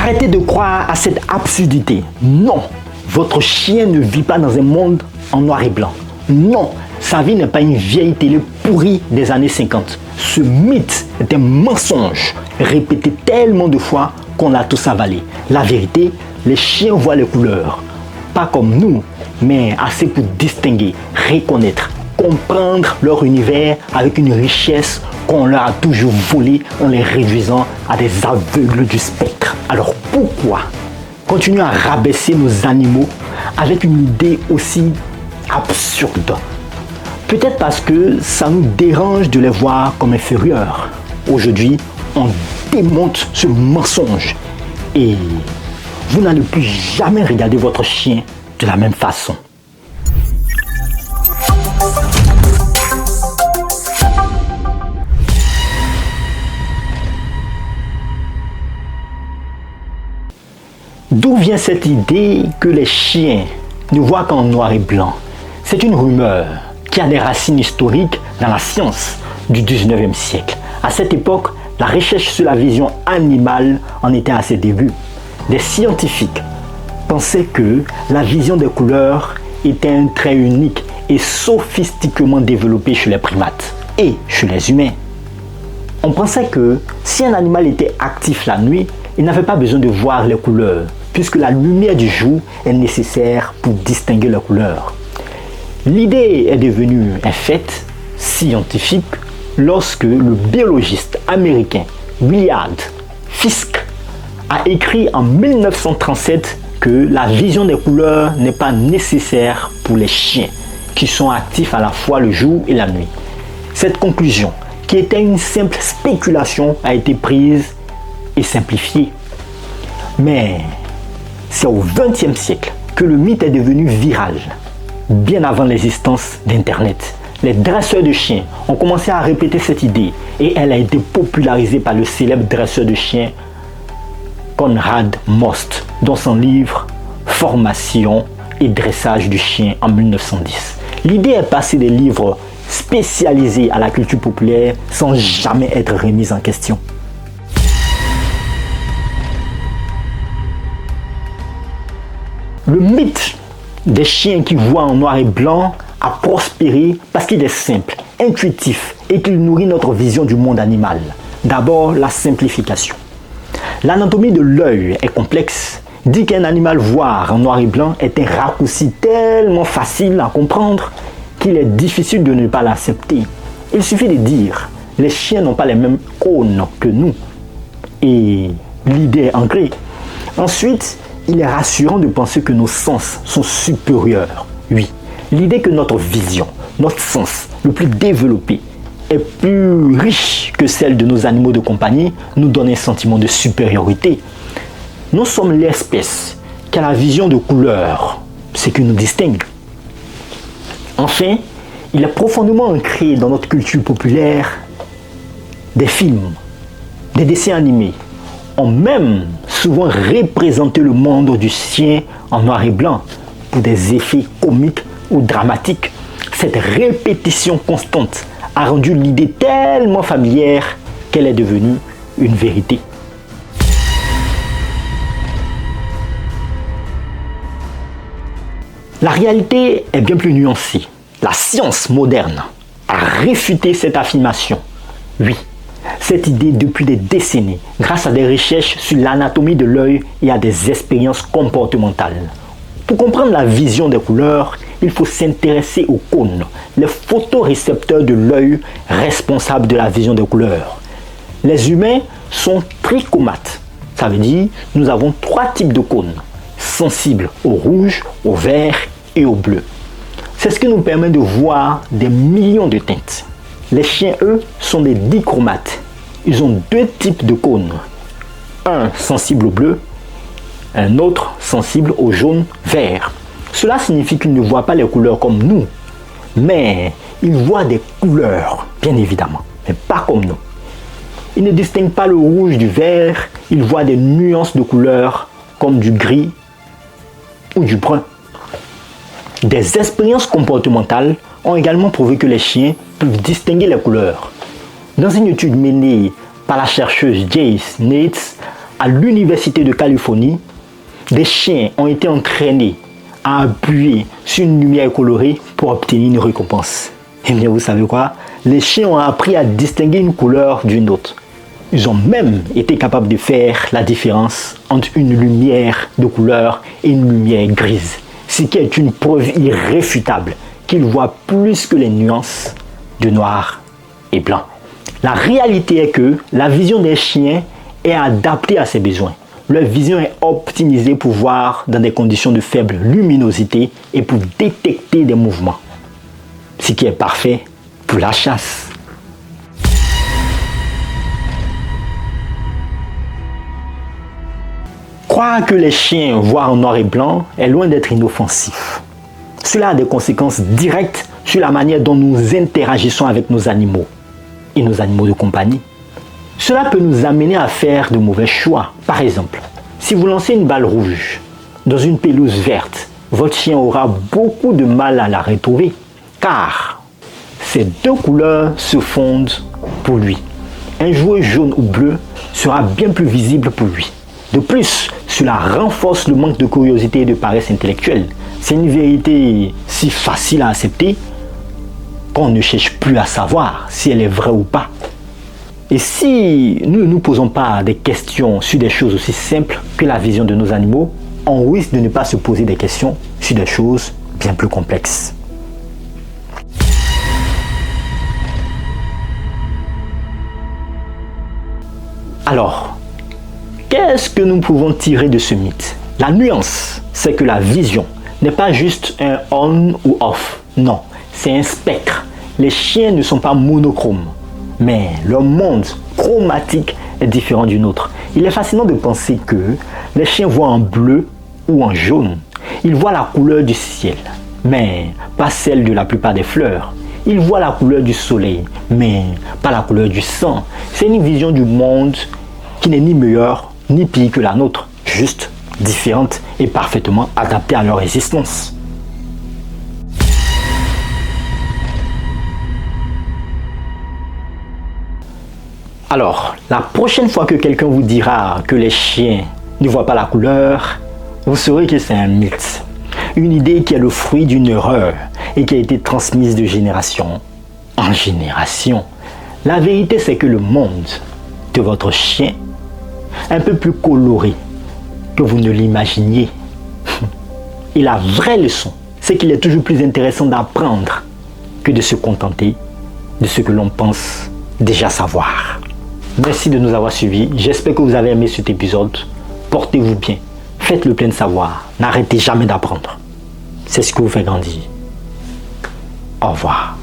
Arrêtez de croire à cette absurdité. Non, votre chien ne vit pas dans un monde en noir et blanc. Non, sa vie n'est pas une vieille télé pourrie des années 50. Ce mythe est un mensonge répété tellement de fois qu'on l'a tous avalé. La vérité, les chiens voient les couleurs. Pas comme nous, mais assez pour distinguer, reconnaître, comprendre leur univers avec une richesse qu'on leur a toujours volée en les réduisant à des aveugles du spectre. Alors pourquoi continuer à rabaisser nos animaux avec une idée aussi absurde? Peut-être parce que ça nous dérange de les voir comme inférieurs. Aujourd'hui, on démonte ce mensonge et vous n'allez plus jamais regarder votre chien de la même façon. D'où vient cette idée que les chiens ne voient qu'en noir et blanc? C'est une rumeur qui a des racines historiques dans la science du 19e siècle. À cette époque, la recherche sur la vision animale en était à ses débuts. Des scientifiques pensaient que la vision des couleurs était un trait unique et sophistiquement développé chez les primates et chez les humains. On pensait que si un animal était actif la nuit, il n'avait pas besoin de voir les couleurs, puisque la lumière du jour est nécessaire pour distinguer les couleurs. L'idée est devenue un fait scientifique lorsque le biologiste américain Willard Fiske a écrit en 1937 que la vision des couleurs n'est pas nécessaire pour les chiens, qui sont actifs à la fois le jour et la nuit. Cette conclusion, qui était une simple spéculation, a été prise et simplifiée. Mais c'est au XXe siècle que le mythe est devenu viral, bien avant l'existence d'Internet. Les dresseurs de chiens ont commencé à répéter cette idée et elle a été popularisée par le célèbre dresseur de chiens Konrad Most dans son livre Formation et dressage du chien en 1910. L'idée est passée des livres spécialisés à la culture populaire sans jamais être remise en question. Le mythe des chiens qui voient en noir et blanc a prospéré parce qu'il est simple, intuitif et qu'il nourrit notre vision du monde animal. D'abord, la simplification. L'anatomie de l'œil est complexe. Dit qu'un animal voir en noir et blanc est un raccourci tellement facile à comprendre qu'il est difficile de ne pas l'accepter. Il suffit de dire, les chiens n'ont pas les mêmes cônes que nous. Et l'idée est ancrée. Ensuite, il est rassurant de penser que nos sens sont supérieurs. Oui, l'idée que notre vision, notre sens le plus développé, est plus riche que celle de nos animaux de compagnie nous donne un sentiment de supériorité. Nous sommes l'espèce qui a la vision de couleur, ce qui nous distingue. Enfin, il est profondément ancré dans notre culture populaire. Des films, des dessins animés ont même souvent représenté le monde du chien en noir et blanc pour des effets comiques ou dramatiques. Cette répétition constante a rendu l'idée tellement familière qu'elle est devenue une vérité. La réalité est bien plus nuancée. La science moderne a réfuté cette affirmation. Oui, cette idée depuis des décennies, grâce à des recherches sur l'anatomie de l'œil et à des expériences comportementales. Pour comprendre la vision des couleurs, il faut s'intéresser aux cônes, les photorécepteurs de l'œil responsables de la vision des couleurs. Les humains sont trichomates. Ça veut dire que nous avons 3 types de cônes, sensibles au rouge, au vert et au bleu. C'est ce qui nous permet de voir des millions de teintes. Les chiens, eux, sont des dichromates. Ils ont 2 types de cônes. Un sensible au bleu, un autre sensible au jaune-vert. Cela signifie qu'ils ne voient pas les couleurs comme nous, mais ils voient des couleurs, bien évidemment, mais pas comme nous. Ils ne distinguent pas le rouge du vert, ils voient des nuances de couleurs comme du gris ou du brun. Des expériences comportementales ont également prouvé que les chiens peuvent distinguer les couleurs. Dans une étude menée par la chercheuse Jace Nates à l'Université de Californie, des chiens ont été entraînés à appuyer sur une lumière colorée pour obtenir une récompense. Eh bien, vous savez quoi? Les chiens ont appris à distinguer une couleur d'une autre. Ils ont même été capables de faire la différence entre une lumière de couleur et une lumière grise, ce qui est une preuve irréfutable qu'ils voient plus que les nuances de noir et blanc. La réalité est que la vision des chiens est adaptée à ses besoins. Leur vision est optimisée pour voir dans des conditions de faible luminosité et pour détecter des mouvements, ce qui est parfait pour la chasse. Croire que les chiens voient en noir et blanc est loin d'être inoffensif. Cela a des conséquences directes sur la manière dont nous interagissons avec nos animaux et nos animaux de compagnie. Cela peut nous amener à faire de mauvais choix. Par exemple, si vous lancez une balle rouge dans une pelouse verte, votre chien aura beaucoup de mal à la retrouver, car ces deux couleurs se fondent pour lui. Un jouet jaune ou bleu sera bien plus visible pour lui. De plus, cela renforce le manque de curiosité et de paresse intellectuelle. C'est une vérité si facile à accepter qu'on ne cherche plus à savoir si elle est vraie ou pas. Et si nous ne nous posons pas des questions sur des choses aussi simples que la vision de nos animaux, on risque de ne pas se poser des questions sur des choses bien plus complexes. Alors, qu'est-ce que nous pouvons tirer de ce mythe? La nuance, c'est que la vision n'est pas juste un on ou off. Non, c'est un spectre. Les chiens ne sont pas monochromes, mais leur monde chromatique est différent du nôtre. Il est fascinant de penser que les chiens voient en bleu ou en jaune. Ils voient la couleur du ciel, mais pas celle de la plupart des fleurs. Ils voient la couleur du soleil, mais pas la couleur du sang. C'est une vision du monde qui n'est ni meilleure ni pire que la nôtre, juste différente et parfaitement adaptée à leur existence. Alors, la prochaine fois que quelqu'un vous dira que les chiens ne voient pas la couleur, vous saurez que c'est un mythe. Une idée qui est le fruit d'une erreur et qui a été transmise de génération en génération. La vérité, c'est que le monde de votre chien est un peu plus coloré que vous ne l'imaginiez. Et la vraie leçon, c'est qu'il est toujours plus intéressant d'apprendre que de se contenter de ce que l'on pense déjà savoir. Merci de nous avoir suivis. J'espère que vous avez aimé cet épisode. Portez-vous bien. Faites le plein de savoir. N'arrêtez jamais d'apprendre. C'est ce que vous fait grandir. Au revoir.